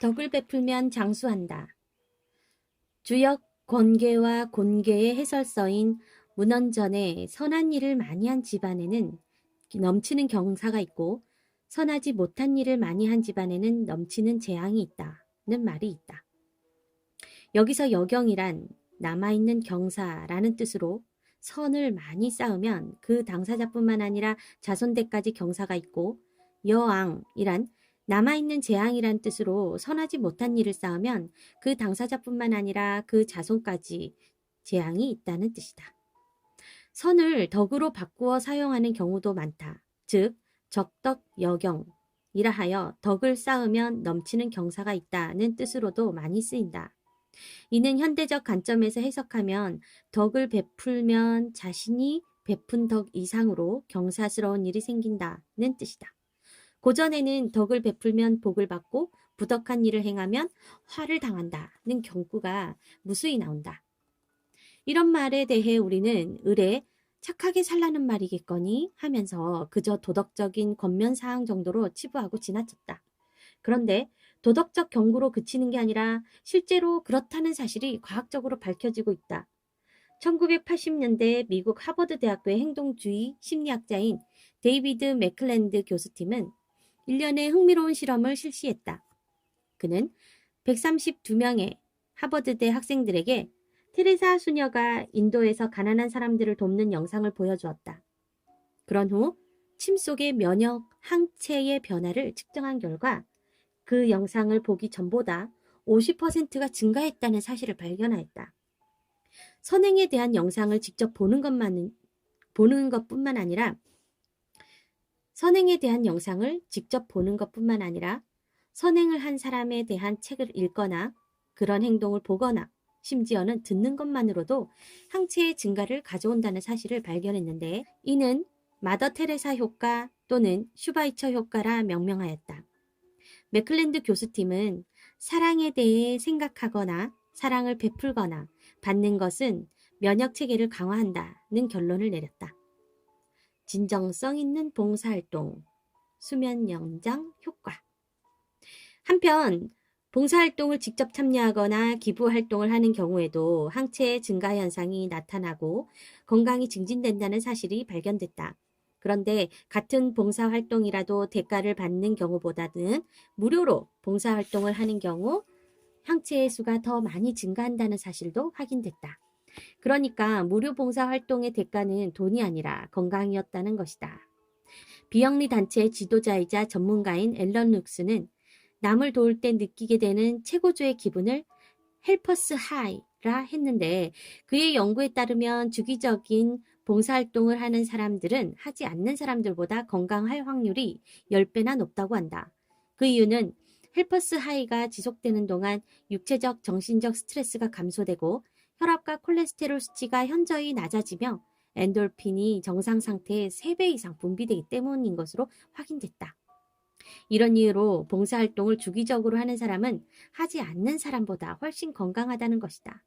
덕을 베풀면 장수한다. 주역 권계와 곤계의 해설서인 문헌전에 선한 일을 많이 한 집안에는 넘치는 경사가 있고 선하지 못한 일을 많이 한 집안에는 넘치는 재앙이 있다는 말이 있다. 여기서 여경이란 남아있는 경사라는 뜻으로 선을 많이 쌓으면 그 당사자뿐만 아니라 자손대까지 경사가 있고, 여앙이란 남아있는 재앙이란 뜻으로 선하지 못한 일을 쌓으면 그 당사자뿐만 아니라 그 자손까지 재앙이 있다는 뜻이다. 선을 덕으로 바꾸어 사용하는 경우도 많다. 즉 적덕여경이라 하여 덕을 쌓으면 넘치는 경사가 있다는 뜻으로도 많이 쓰인다. 이는 현대적 관점에서 해석하면 덕을 베풀면 자신이 베푼 덕 이상으로 경사스러운 일이 생긴다는 뜻이다. 고전에는 덕을 베풀면 복을 받고 부덕한 일을 행하면 화를 당한다는 경구가 무수히 나온다. 이런 말에 대해 우리는 을에 착하게 살라는 말이겠거니 하면서 그저 도덕적인 권면사항 정도로 치부하고 지나쳤다. 그런데 도덕적 경고로 그치는 게 아니라 실제로 그렇다는 사실이 과학적으로 밝혀지고 있다. 1980년대 미국 하버드 대학교의 행동주의 심리학자인 데이비드 맥클랜드 교수팀은 일련의 흥미로운 실험을 실시했다. 그는 132명의 하버드대 학생들에게 테레사 수녀가 인도에서 가난한 사람들을 돕는 영상을 보여주었다. 그런 후 침 속의 면역 항체의 변화를 측정한 결과 그 영상을 보기 전보다 50%가 증가했다는 사실을 발견하였다. 선행에 대한 영상을 직접 보는 것뿐만 아니라 선행을 한 사람에 대한 책을 읽거나 그런 행동을 보거나 심지어는 듣는 것만으로도 항체의 증가를 가져온다는 사실을 발견했는데, 이는 마더 테레사 효과 또는 슈바이처 효과라 명명하였다. 맥클랜드 교수팀은 사랑에 대해 생각하거나 사랑을 베풀거나 받는 것은 면역체계를 강화한다는 결론을 내렸다. 진정성 있는 봉사활동, 수면 연장 효과. 한편 봉사활동을 직접 참여하거나 기부활동을 하는 경우에도 항체의 증가 현상이 나타나고 건강이 증진된다는 사실이 발견됐다. 그런데 같은 봉사활동이라도 대가를 받는 경우보다는 무료로 봉사활동을 하는 경우 항체의 수가 더 많이 증가한다는 사실도 확인됐다. 그러니까 무료 봉사활동의 대가는 돈이 아니라 건강이었다는 것이다. 비영리 단체의 지도자이자 전문가인 앨런 룩스는 남을 도울 때 느끼게 되는 최고조의 기분을 헬퍼스 하이라 했는데, 그의 연구에 따르면 주기적인 봉사활동을 하는 사람들은 하지 않는 사람들보다 건강할 확률이 10배나 높다고 한다. 그 이유는 헬퍼스 하이가 지속되는 동안 육체적, 정신적 스트레스가 감소되고 혈압과 콜레스테롤 수치가 현저히 낮아지며 엔돌핀이 정상 상태의 3배 이상 분비되기 때문인 것으로 확인됐다. 이런 이유로 봉사활동을 주기적으로 하는 사람은 하지 않는 사람보다 훨씬 건강하다는 것이다.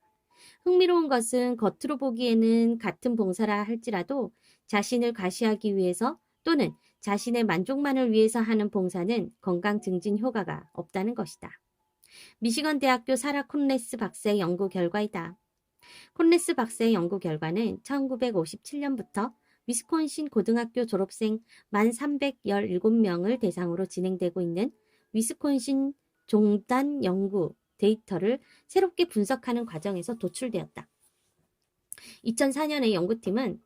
흥미로운 것은 겉으로 보기에는 같은 봉사라 할지라도 자신을 과시하기 위해서 또는 자신의 만족만을 위해서 하는 봉사는 건강 증진 효과가 없다는 것이다. 미시건 대학교 사라 콘레스 박사의 연구 결과이다. 콘레스 박사의 연구 결과는 1957년부터 위스콘신 고등학교 졸업생 1317명을 대상으로 진행되고 있는 위스콘신 종단 연구 데이터를 새롭게 분석하는 과정에서 도출되었다. 2004년에 연구팀은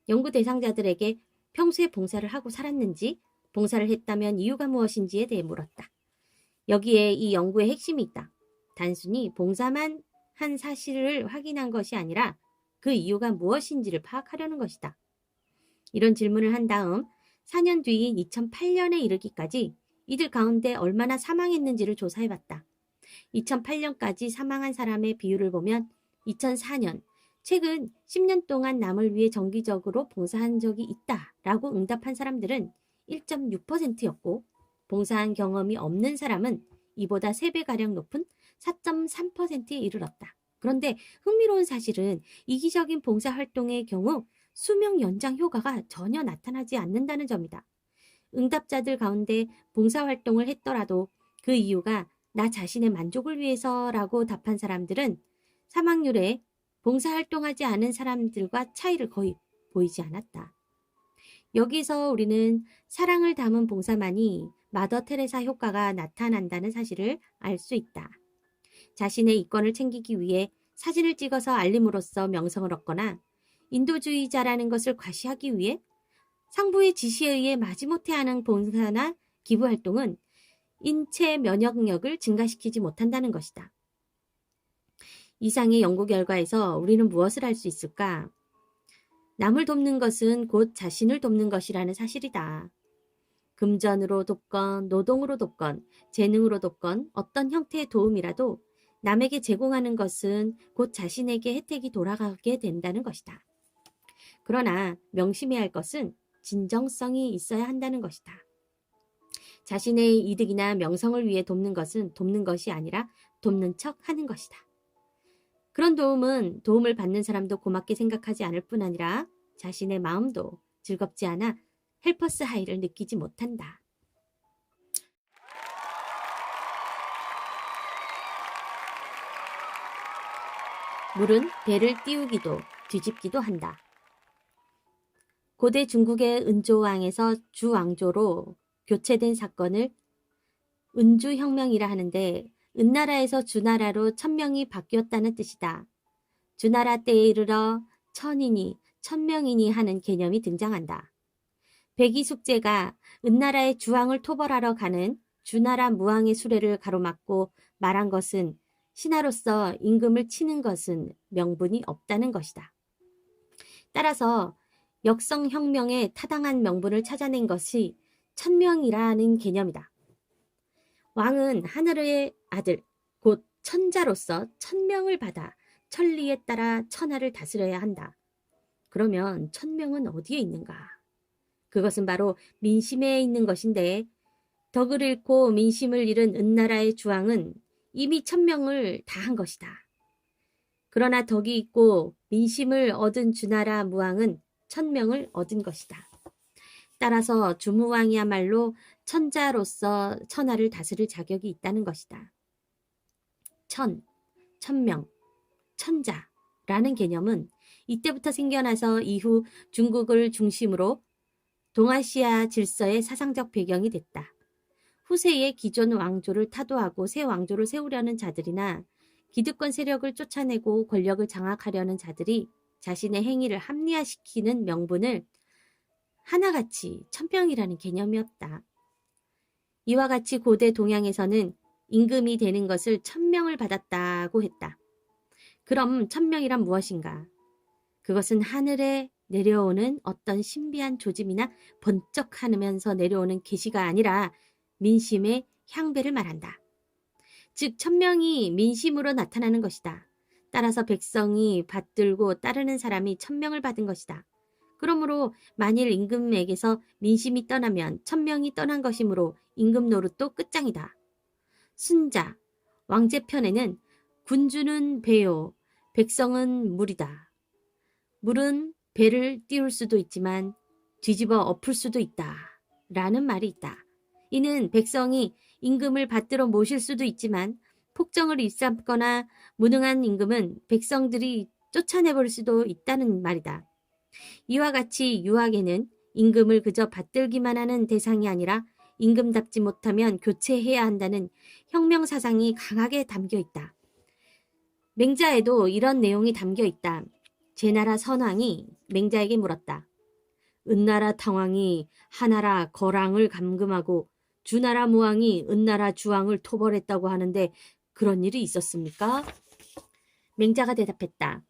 연구 대상자들에게 평소에 봉사를 하고 살았는지, 봉사를 했다면 이유가 무엇인지에 대해 물었다. 여기에 이 연구의 핵심이 있다. 단순히 봉사만 한 사실을 확인한 것이 아니라 그 이유가 무엇인지를 파악하려는 것이다. 이런 질문을 한 다음 4년 뒤인 2008년에 이르기까지 이들 가운데 얼마나 사망했는지를 조사해봤다. 2008년까지 사망한 사람의 비율을 보면 2004년, 최근 10년 동안 남을 위해 정기적으로 봉사한 적이 있다라고 응답한 사람들은 1.6%였고 봉사한 경험이 없는 사람은 이보다 3배가량 높은 4.3%에 이르렀다. 그런데 흥미로운 사실은 이기적인 봉사활동의 경우 수명 연장 효과가 전혀 나타나지 않는다는 점이다. 응답자들 가운데 봉사활동을 했더라도 그 이유가 나 자신의 만족을 위해서라고 답한 사람들은 사망률에 봉사활동하지 않은 사람들과 차이를 거의 보이지 않았다. 여기서 우리는 사랑을 담은 봉사만이 마더 테레사 효과가 나타난다는 사실을 알 수 있다. 자신의 이권을 챙기기 위해 사진을 찍어서 알림으로써 명성을 얻거나 인도주의자라는 것을 과시하기 위해 상부의 지시에 의해 마지못해 하는 봉사나 기부활동은 인체 면역력을 증가시키지 못한다는 것이다. 이상의 연구 결과에서 우리는 무엇을 알 수 있을까? 남을 돕는 것은 곧 자신을 돕는 것이라는 사실이다. 금전으로 돕건 노동으로 돕건 재능으로 돕건 어떤 형태의 도움이라도 남에게 제공하는 것은 곧 자신에게 혜택이 돌아가게 된다는 것이다. 그러나 명심해야 할 것은 진정성이 있어야 한다는 것이다. 자신의 이득이나 명성을 위해 돕는 것은 돕는 것이 아니라 돕는 척 하는 것이다. 그런 도움은 도움을 받는 사람도 고맙게 생각하지 않을 뿐 아니라 자신의 마음도 즐겁지 않아 헬퍼스 하이를 느끼지 못한다. 물은 배를 띄우기도 뒤집기도 한다. 고대 중국의 은조왕에서 주왕조로 교체된 사건을 은주혁명이라 하는데 은나라에서 주나라로 천명이 바뀌었다는 뜻이다. 주나라 때에 이르러 천인이 천명이니 하는 개념이 등장한다. 백이숙제가 은나라의 주왕을 토벌하러 가는 주나라 무왕의 수레를 가로막고 말한 것은 신하로서 임금을 치는 것은 명분이 없다는 것이다. 따라서 역성혁명에 타당한 명분을 찾아낸 것이 천명이라는 개념이다. 왕은 하늘의 아들, 곧 천자로서 천명을 받아 천리에 따라 천하를 다스려야 한다. 그러면 천명은 어디에 있는가? 그것은 바로 민심에 있는 것인데 덕을 잃고 민심을 잃은 은나라의 주왕은 이미 천명을 다한 것이다. 그러나 덕이 있고 민심을 얻은 주나라 무왕은 천명을 얻은 것이다. 따라서 주무왕이야말로 천자로서 천하를 다스릴 자격이 있다는 것이다. 천명, 천자라는 개념은 이때부터 생겨나서 이후 중국을 중심으로 동아시아 질서의 사상적 배경이 됐다. 후세의 기존 왕조를 타도하고 새 왕조를 세우려는 자들이나 기득권 세력을 쫓아내고 권력을 장악하려는 자들이 자신의 행위를 합리화시키는 명분을 하나같이 천명이라는 개념이었다. 이와 같이 고대 동양에서는 임금이 되는 것을 천명을 받았다고 했다. 그럼 천명이란 무엇인가? 그것은 하늘에 내려오는 어떤 신비한 조짐이나 번쩍하면서 내려오는 계시가 아니라 민심의 향배를 말한다. 즉 천명이 민심으로 나타나는 것이다. 따라서 백성이 받들고 따르는 사람이 천명을 받은 것이다. 그러므로 만일 임금에게서 민심이 떠나면 천명이 떠난 것이므로 임금 노릇도 끝장이다. 순자, 왕제편에는 군주는 배요, 백성은 물이다. 물은 배를 띄울 수도 있지만 뒤집어 엎을 수도 있다. 라는 말이 있다. 이는 백성이 임금을 받들어 모실 수도 있지만 폭정을 일삼거나 무능한 임금은 백성들이 쫓아내버릴 수도 있다는 말이다. 이와 같이 유학에는 임금을 그저 받들기만 하는 대상이 아니라 임금답지 못하면 교체해야 한다는 혁명 사상이 강하게 담겨 있다. 맹자에도 이런 내용이 담겨 있다. 제나라 선왕이 맹자에게 물었다. 은나라 탕왕이 하나라 거랑을 감금하고 주나라 무왕이 은나라 주왕을 토벌했다고 하는데 그런 일이 있었습니까? 맹자가 대답했다.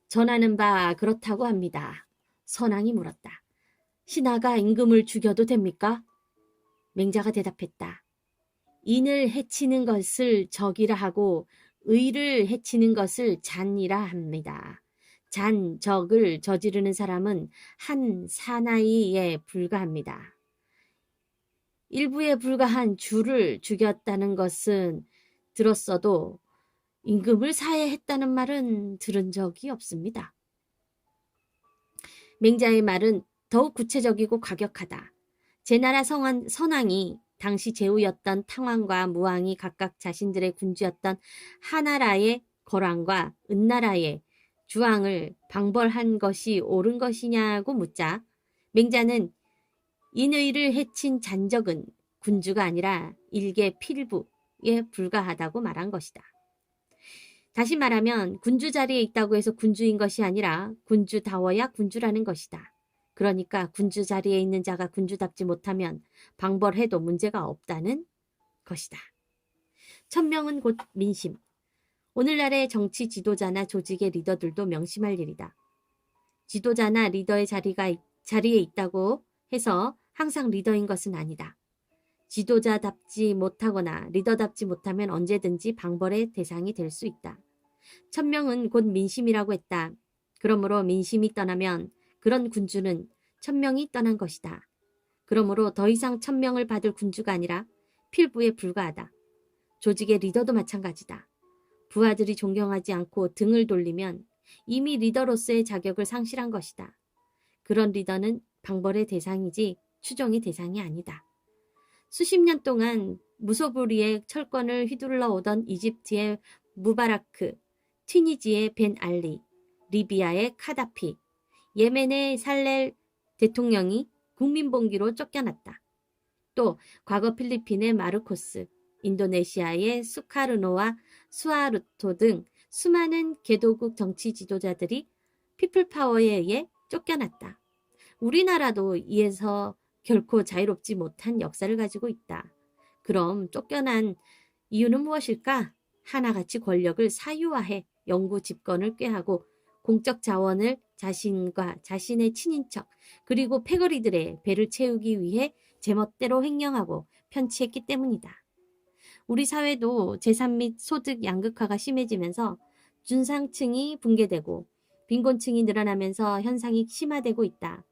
전하는 바 그렇다고 합니다. 선왕이 물었다. 신하가 임금을 죽여도 됩니까? 맹자가 대답했다. 인을 해치는 것을 적이라 하고 의를 해치는 것을 잔이라 합니다. 잔, 적을 저지르는 사람은 한 사나이에 불과합니다. 일부에 불과한 주를 죽였다는 것은 들었어도 임금을 사해했다는 말은 들은 적이 없습니다. 맹자의 말은 더욱 구체적이고 과격하다. 제나라 선왕이 당시 제후였던 탕왕과 무왕이 각각 자신들의 군주였던 하나라의 거란과 은나라의 주왕을 방벌한 것이 옳은 것이냐고 묻자 맹자는 인의를 해친 잔적은 군주가 아니라 일개 필부에 불과하다고 말한 것이다. 다시 말하면 군주 자리에 있다고 해서 군주인 것이 아니라 군주다워야 군주라는 것이다. 그러니까 군주 자리에 있는 자가 군주답지 못하면 방벌해도 문제가 없다는 것이다. 천명은 곧 민심. 오늘날의 정치 지도자나 조직의 리더들도 명심할 일이다. 지도자나 리더의 자리에 있다고 해서 항상 리더인 것은 아니다. 지도자답지 못하거나 리더답지 못하면 언제든지 방벌의 대상이 될 수 있다. 천명은 곧 민심이라고 했다. 그러므로 민심이 떠나면 그런 군주는 천명이 떠난 것이다. 그러므로 더 이상 천명을 받을 군주가 아니라 필부에 불과하다. 조직의 리더도 마찬가지다. 부하들이 존경하지 않고 등을 돌리면 이미 리더로서의 자격을 상실한 것이다. 그런 리더는 방벌의 대상이지 추종의 대상이 아니다. 수십 년 동안 무소불위의 철권을 휘둘러 오던 이집트의 무바라크, 튀니지의 벤 알리, 리비아의 카다피, 예멘의 살렐 대통령이 국민봉기로 쫓겨났다. 또 과거 필리핀의 마르코스, 인도네시아의 수카르노와 수하르토 등 수많은 개도국 정치 지도자들이 피플파워에 의해 쫓겨났다. 우리나라도 이에서 결코 자유롭지 못한 역사를 가지고 있다. 그럼 쫓겨난 이유는 무엇일까? 하나같이 권력을 사유화해 영구 집권을 꾀하고 공적 자원을 자신과 자신의 친인척 그리고 패거리들의 배를 채우기 위해 제멋대로 횡령하고 편취했기 때문이다. 우리 사회도 재산 및 소득 양극화가 심해지면서 중상층이 붕괴되고 빈곤층이 늘어나면서 현상이 심화되고 있다.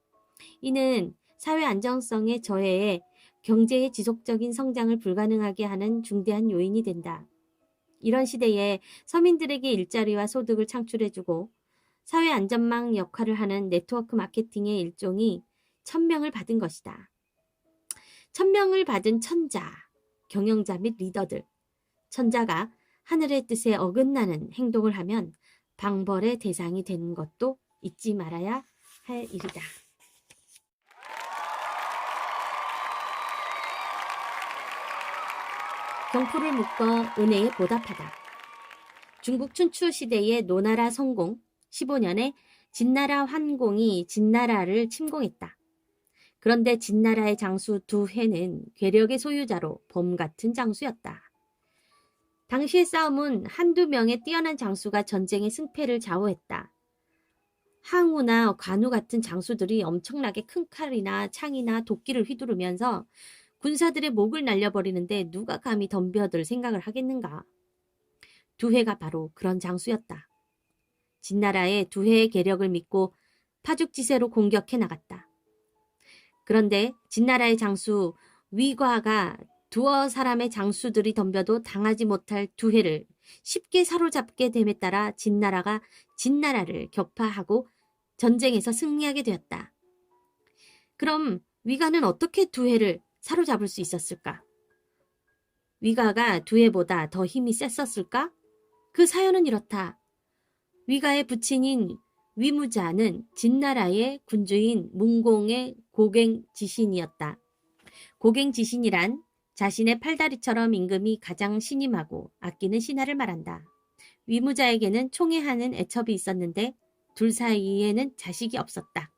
이는 사회 안정성의 저해에 경제의 지속적인 성장을 불가능하게 하는 중대한 요인이 된다. 이런 시대에 서민들에게 일자리와 소득을 창출해주고 사회 안전망 역할을 하는 네트워크 마케팅의 일종이 천명을 받은 것이다. 천명을 받은 천자, 경영자 및 리더들, 천자가 하늘의 뜻에 어긋나는 행동을 하면 방벌의 대상이 되는 것도 잊지 말아야 할 일이다. 경포를 묶어 은혜에 보답하다. 중국 춘추 시대의 노나라 성공 15년에 진나라 환공이 진나라를 침공했다. 그런데 진나라의 장수 두회는 괴력의 소유자로 범 같은 장수였다. 당시의 싸움은 한두 명의 뛰어난 장수가 전쟁의 승패를 좌우했다. 항우나 관우 같은 장수들이 엄청나게 큰 칼이나 창이나 도끼를 휘두르면서 군사들의 목을 날려버리는데 누가 감히 덤벼들 생각을 하겠는가. 두회가 바로 그런 장수였다. 진나라의 두회의 계력을 믿고 파죽지세로 공격해 나갔다. 그런데 진나라의 장수 위과가 두어 사람의 장수들이 덤벼도 당하지 못할 두회를 쉽게 사로잡게 됨에 따라 진나라가 진나라를 격파하고 전쟁에서 승리하게 되었다. 그럼 위가는 어떻게 두회를 사로잡을 수 있었을까? 위가가 두회보다 더 힘이 셌었을까? 그 사연은 이렇다. 위가의 부친인 위무자는 진나라의 군주인 문공의 고갱지신이었다. 고갱지신이란 자신의 팔다리처럼 임금이 가장 신임하고 아끼는 신하를 말한다. 위무자에게는 총애하는 애첩이 있었는데 둘 사이에는 자식이 없었다.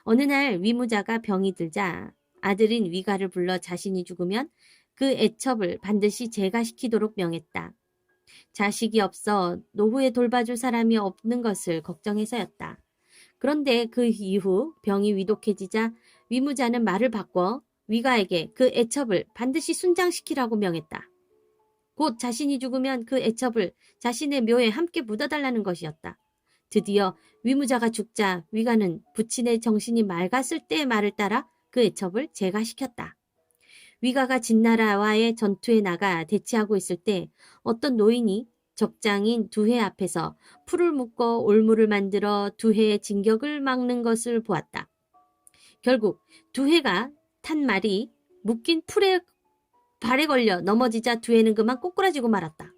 어느 날 위무자가 병이 들자 아들인 위가를 불러 자신이 죽으면 그 애첩을 반드시 제거시키도록 명했다. 자식이 없어 노후에 돌봐줄 사람이 없는 것을 걱정해서였다. 그런데 그 이후 병이 위독해지자 위무자는 말을 바꿔 위가에게 그 애첩을 반드시 순장시키라고 명했다. 곧 자신이 죽으면 그 애첩을 자신의 묘에 함께 묻어달라는 것이었다. 드디어 위무자가 죽자 위가는 부친의 정신이 맑았을 때의 말을 따라 그 애첩을 제거시켰다. 위가가 진나라와의 전투에 나가 대치하고 있을 때 어떤 노인이 적장인 두회 앞에서 풀을 묶어 올무를 만들어 두회의 진격을 막는 것을 보았다. 결국 두회가 탄 말이 묶인 풀에 발에 걸려 넘어지자 두해는 그만 꼬꾸라지고 말았다.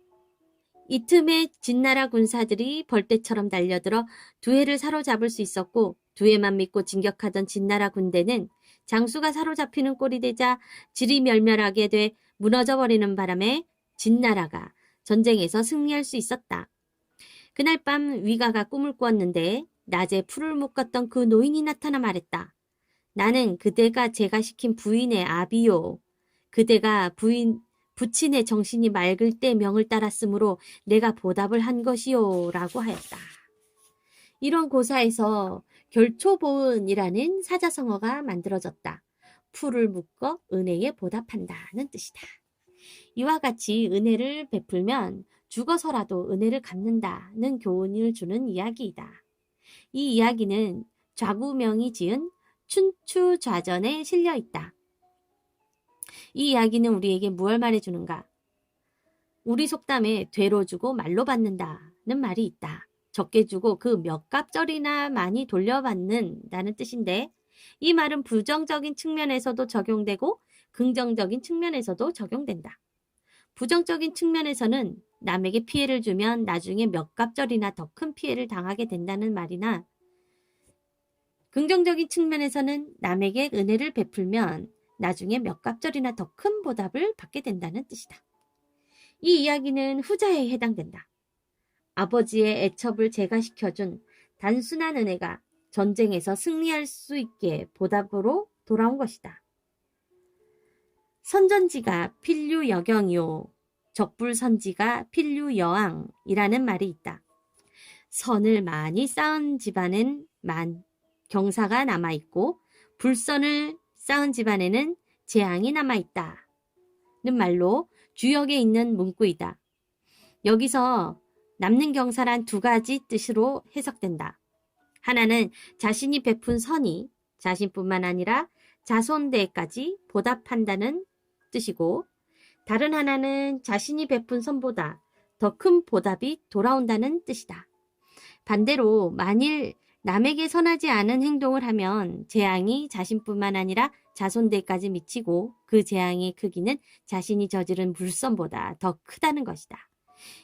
이 틈에 진나라 군사들이 벌떼처럼 달려들어 두해를 사로잡을 수 있었고 두해만 믿고 진격하던 진나라 군대는 장수가 사로잡히는 꼴이 되자 지리멸멸하게 돼 무너져버리는 바람에 진나라가 전쟁에서 승리할 수 있었다. 그날 밤 위가가 꿈을 꾸었는데 낮에 풀을 묶었던 그 노인이 나타나 말했다. 나는 그대가 제가 시킨 부인의 아비요. 그대가 부친의 정신이 맑을 때 명을 따랐으므로 내가 보답을 한 것이요. 라고 하였다. 이런 고사에서 결초보은이라는 사자성어가 만들어졌다. 풀을 묶어 은혜에 보답한다는 뜻이다. 이와 같이 은혜를 베풀면 죽어서라도 은혜를 갚는다는 교훈을 주는 이야기이다. 이 이야기는 좌구명이 지은 춘추좌전에 실려 있다. 이 이야기는 우리에게 무엇을 말해주는가? 우리 속담에 되로 주고 말로 받는다는 말이 있다. 적게 주고 그 몇 갑절이나 많이 돌려받는다는 뜻인데 이 말은 부정적인 측면에서도 적용되고 긍정적인 측면에서도 적용된다. 부정적인 측면에서는 남에게 피해를 주면 나중에 몇 갑절이나 더 큰 피해를 당하게 된다는 말이나 긍정적인 측면에서는 남에게 은혜를 베풀면 나중에 몇 갑절이나 더 큰 보답을 받게 된다는 뜻이다. 이 이야기는 후자에 해당된다. 아버지의 애첩을 제거시켜준 단순한 은혜가 전쟁에서 승리할 수 있게 보답으로 돌아온 것이다. 선전지가 필류여경이요 적불선지가 필류여왕이라는 말이 있다. 선을 많이 쌓은 집안엔 경사가 남아있고 불선을 쌓은 집안에는 재앙이 남아있다는 말로 주역에 있는 문구이다. 여기서 남는 경사란 두 가지 뜻으로 해석된다. 하나는 자신이 베푼 선이 자신뿐만 아니라 자손대까지 보답한다는 뜻이고 다른 하나는 자신이 베푼 선보다 더 큰 보답이 돌아온다는 뜻이다. 반대로 만일 남에게 선하지 않은 행동을 하면 재앙이 자신뿐만 아니라 자손들까지 미치고 그 재앙의 크기는 자신이 저지른 물선보다 더 크다는 것이다.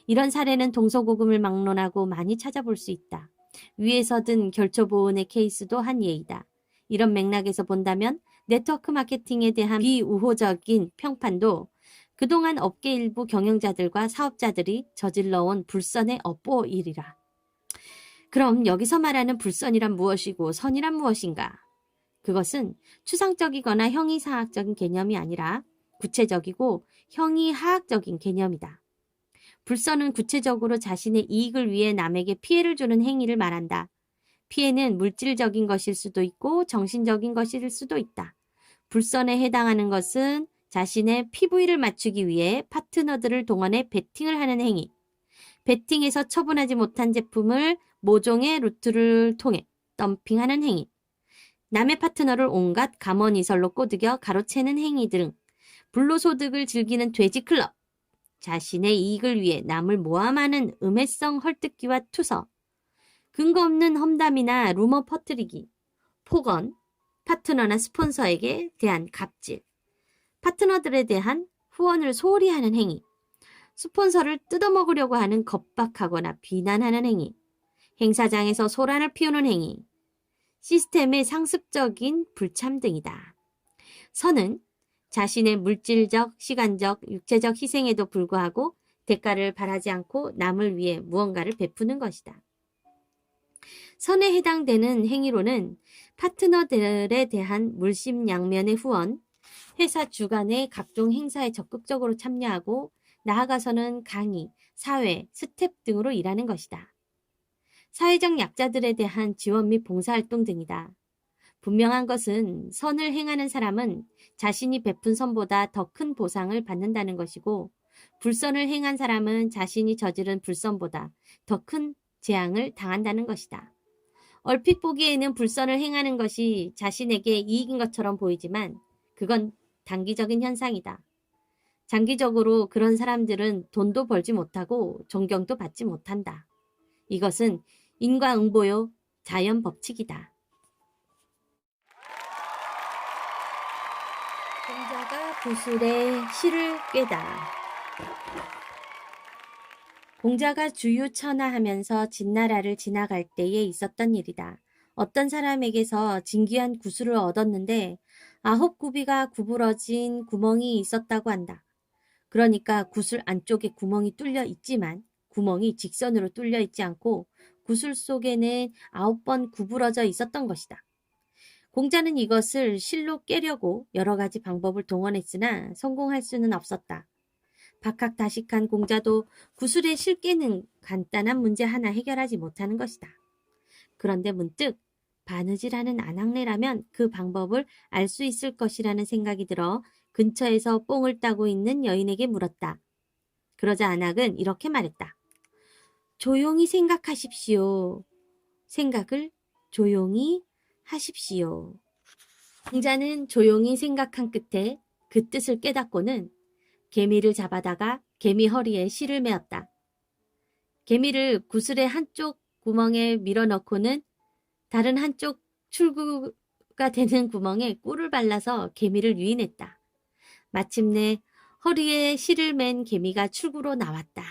이런 사례는 동서고금을 막론하고 많이 찾아볼 수 있다. 위에서 든 결초보은의 케이스도 한 예이다. 이런 맥락에서 본다면 네트워크 마케팅에 대한 비우호적인 평판도 그동안 업계 일부 경영자들과 사업자들이 저질러온 불선의 업보일이라. 그럼 여기서 말하는 불선이란 무엇이고 선이란 무엇인가? 그것은 추상적이거나 형이상학적인 개념이 아니라 구체적이고 형이하학적인 개념이다. 불선은 구체적으로 자신의 이익을 위해 남에게 피해를 주는 행위를 말한다. 피해는 물질적인 것일 수도 있고 정신적인 것일 수도 있다. 불선에 해당하는 것은 자신의 PV를 맞추기 위해 파트너들을 동원해 베팅을 하는 행위. 베팅에서 처분하지 못한 제품을 모종의 루트를 통해 덤핑하는 행위. 남의 파트너를 온갖 감언이설로 꼬드겨 가로채는 행위 등 불로소득을 즐기는 돼지클럽. 자신의 이익을 위해 남을 모함하는 음해성 헐뜯기와 투서. 근거 없는 험담이나 루머 퍼뜨리기. 폭언. 파트너나 스폰서에게 대한 갑질. 파트너들에 대한 후원을 소홀히 하는 행위. 스폰서를 뜯어먹으려고 하는 겁박하거나 비난하는 행위. 행사장에서 소란을 피우는 행위. 시스템의 상습적인 불참 등이다. 선은 자신의 물질적, 시간적, 육체적 희생에도 불구하고 대가를 바라지 않고 남을 위해 무언가를 베푸는 것이다. 선에 해당되는 행위로는 파트너들에 대한 물심양면의 후원, 회사 주간의 각종 행사에 적극적으로 참여하고 나아가서는 강의, 사회, 스텝 등으로 일하는 것이다. 사회적 약자들에 대한 지원 및 봉사활동 등이다. 분명한 것은 선을 행하는 사람은 자신이 베푼 선보다 더 큰 보상을 받는다는 것이고 불선을 행한 사람은 자신이 저지른 불선보다 더 큰 재앙을 당한다는 것이다. 얼핏 보기에는 불선을 행하는 것이 자신에게 이익인 것처럼 보이지만 그건 단기적인 현상이다. 장기적으로 그런 사람들은 돈도 벌지 못하고 존경도 받지 못한다. 이것은 인과응보요 자연 법칙이다. 공자가 구슬의 실을 꿰다. 공자가 주유천하하면서 진나라를 지나갈 때에 있었던 일이다. 어떤 사람에게서 진귀한 구슬을 얻었는데 9굽이가 구부러진 구멍이 있었다고 한다. 그러니까 구슬 안쪽에 구멍이 뚫려 있지만 구멍이 직선으로 뚫려 있지 않고 구슬 속에는 9번 구부러져 있었던 것이다. 공자는 이것을 실로 깨려고 여러 가지 방법을 동원했으나 성공할 수는 없었다. 박학다식한 공자도 구슬의 실 깨는 간단한 문제 하나 해결하지 못하는 것이다. 그런데 문득 바느질하는 안악내라면 그 방법을 알 수 있을 것이라는 생각이 들어 근처에서 뽕을 따고 있는 여인에게 물었다. 그러자 안악은 이렇게 말했다. 조용히 생각하십시오. 생각을 조용히 하십시오. 공자는 조용히 생각한 끝에 그 뜻을 깨닫고는 개미를 잡아다가 개미 허리에 실을 메었다. 개미를 구슬의 한쪽 구멍에 밀어넣고는 다른 한쪽 출구가 되는 구멍에 꿀을 발라서 개미를 유인했다. 마침내 허리에 실을 맨 개미가 출구로 나왔다.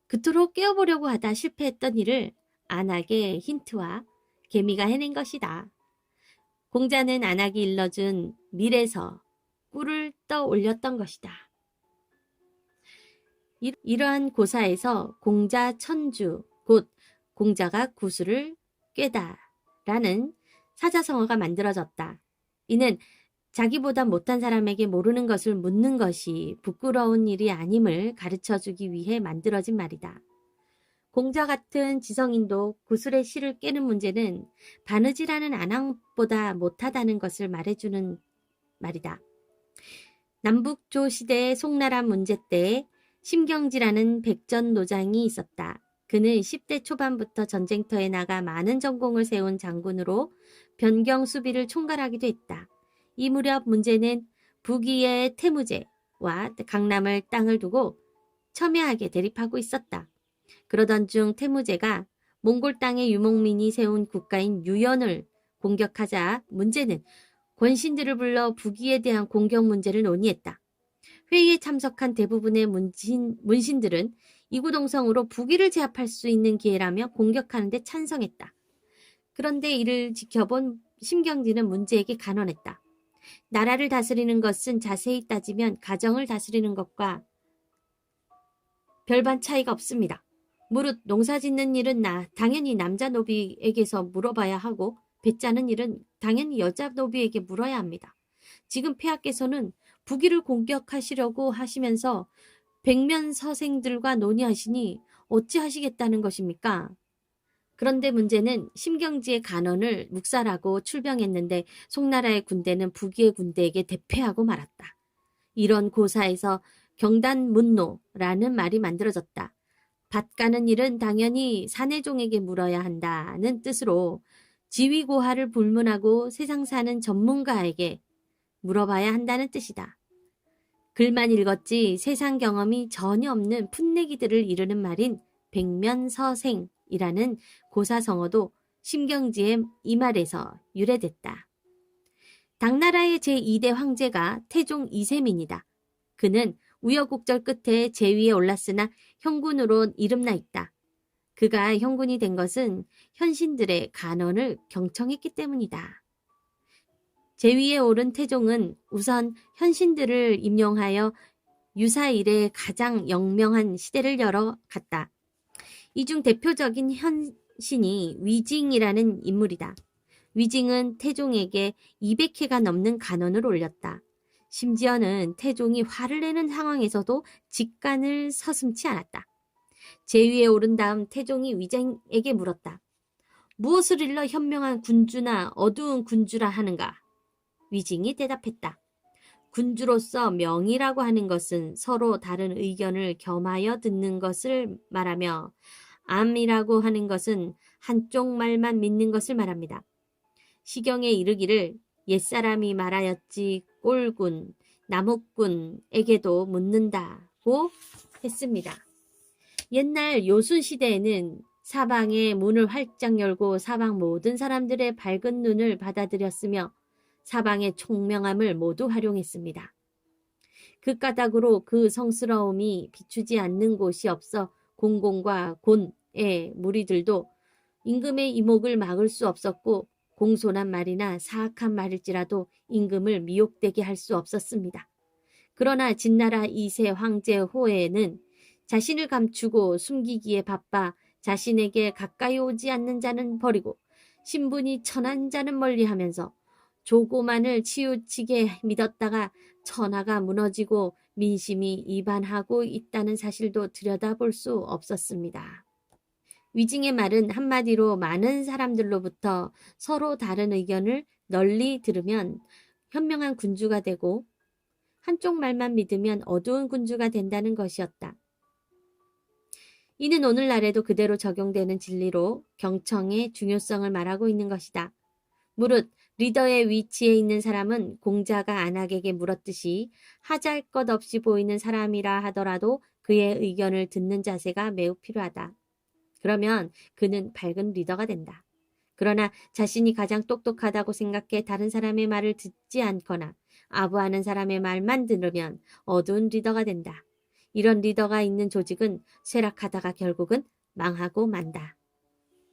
그토록 깨워보려고 하다 실패했던 일을 안악의 힌트와 개미가 해낸 것이다. 공자는 안악이 일러준 밀에서 꿀을 떠올렸던 것이다. 이러한 고사에서 공자천주, 곧 공자가 구슬을 꿰다 라는 사자성어가 만들어졌다. 이는 자기보다 못한 사람에게 모르는 것을 묻는 것이 부끄러운 일이 아님을 가르쳐주기 위해 만들어진 말이다. 공자 같은 지성인도 구슬의 실을 깨는 문제는 바느질하는 안악보다 못하다는 것을 말해주는 말이다. 남북조 시대의 송나라 문제 때에 심경지라는 백전노장이 있었다. 그는 10대 초반부터 전쟁터에 나가 많은 전공을 세운 장군으로 변경 수비를 총괄하기도 했다. 이 무렵 문제는 북위의 태무제와 강남을 땅을 두고 첨예하게 대립하고 있었다. 그러던 중 태무제가 몽골 땅의 유목민이 세운 국가인 유연을 공격하자 문제는 권신들을 불러 북위에 대한 공격 문제를 논의했다. 회의에 참석한 대부분의 문신들은 이구동성으로 북위를 제압할 수 있는 기회라며 공격하는 데 찬성했다. 그런데 이를 지켜본 심경지는 문제에게 간언했다. 나라를 다스리는 것은 자세히 따지면 가정을 다스리는 것과 별반 차이가 없습니다. 무릇 농사짓는 일은 당연히 남자 노비에게서 물어봐야 하고 배짜는 일은 당연히 여자 노비에게 물어야 합니다. 지금 폐하께서는 북위를 공격하시려고 하시면서 백면서생들과 논의하시니 어찌하시겠다는 것입니까? 그런데 문제는 심경지의 간언을 묵살하고 출병했는데 송나라의 군대는 북위의 군대에게 대패하고 말았다. 이런 고사에서 경단문노라는 말이 만들어졌다. 밭가는 일은 당연히 사내종에게 물어야 한다는 뜻으로 지위고하를 불문하고 세상 사는 전문가에게 물어봐야 한다는 뜻이다. 글만 읽었지 세상 경험이 전혀 없는 풋내기들을 이르는 말인 백면서생이라는 고사성어도 심경지의 이 말에서 유래됐다. 당나라의 제2대 황제가 태종 이세민이다. 그는 우여곡절 끝에 제위에 올랐으나 형군으로 이름나 있다. 그가 형군이 된 것은 현신들의 간언을 경청했기 때문이다. 제위에 오른 태종은 우선 현신들을 임용하여 유사 이래 가장 영명한 시대를 열어갔다. 이 중 대표적인 현신이 위징이라는 인물이다. 위징은 태종에게 200회가 넘는 간언을 올렸다. 심지어는 태종이 화를 내는 상황에서도 직간을 서슴지 않았다. 제위에 오른 다음 태종이 위징에게 물었다. 무엇을 일러 현명한 군주나 어두운 군주라 하는가? 위징이 대답했다. 군주로서 명이라고 하는 것은 서로 다른 의견을 겸하여 듣는 것을 말하며 암이라고 하는 것은 한쪽 말만 믿는 것을 말합니다. 시경에 이르기를 옛사람이 말하였지 꼴군, 나무꾼에게도 묻는다고 했습니다. 옛날 요순 시대에는 사방의 문을 활짝 열고 사방 모든 사람들의 밝은 눈을 받아들였으며 사방의 총명함을 모두 활용했습니다. 그 까닭으로 그 성스러움이 비추지 않는 곳이 없어 공공과 곤의 무리들도 임금의 이목을 막을 수 없었고 공손한 말이나 사악한 말일지라도 임금을 미혹되게 할 수 없었습니다. 그러나 진나라 2세 황제 호에는 자신을 감추고 숨기기에 바빠 자신에게 가까이 오지 않는 자는 버리고 신분이 천한 자는 멀리하면서 조고만을 치우치게 믿었다가 천하가 무너지고 민심이 이반하고 있다는 사실도 들여다볼 수 없었습니다. 위증의 말은 한마디로 많은 사람들로부터 서로 다른 의견을 널리 들으면 현명한 군주가 되고 한쪽 말만 믿으면 어두운 군주가 된다는 것이었다. 이는 오늘날에도 그대로 적용되는 진리로 경청의 중요성을 말하고 있는 것이다. 무릇 리더의 위치에 있는 사람은 공자가 안악에게 물었듯이 하잘 것 없이 보이는 사람이라 하더라도 그의 의견을 듣는 자세가 매우 필요하다. 그러면 그는 밝은 리더가 된다. 그러나 자신이 가장 똑똑하다고 생각해 다른 사람의 말을 듣지 않거나 아부하는 사람의 말만 들으면 어두운 리더가 된다. 이런 리더가 있는 조직은 쇠락하다가 결국은 망하고 만다.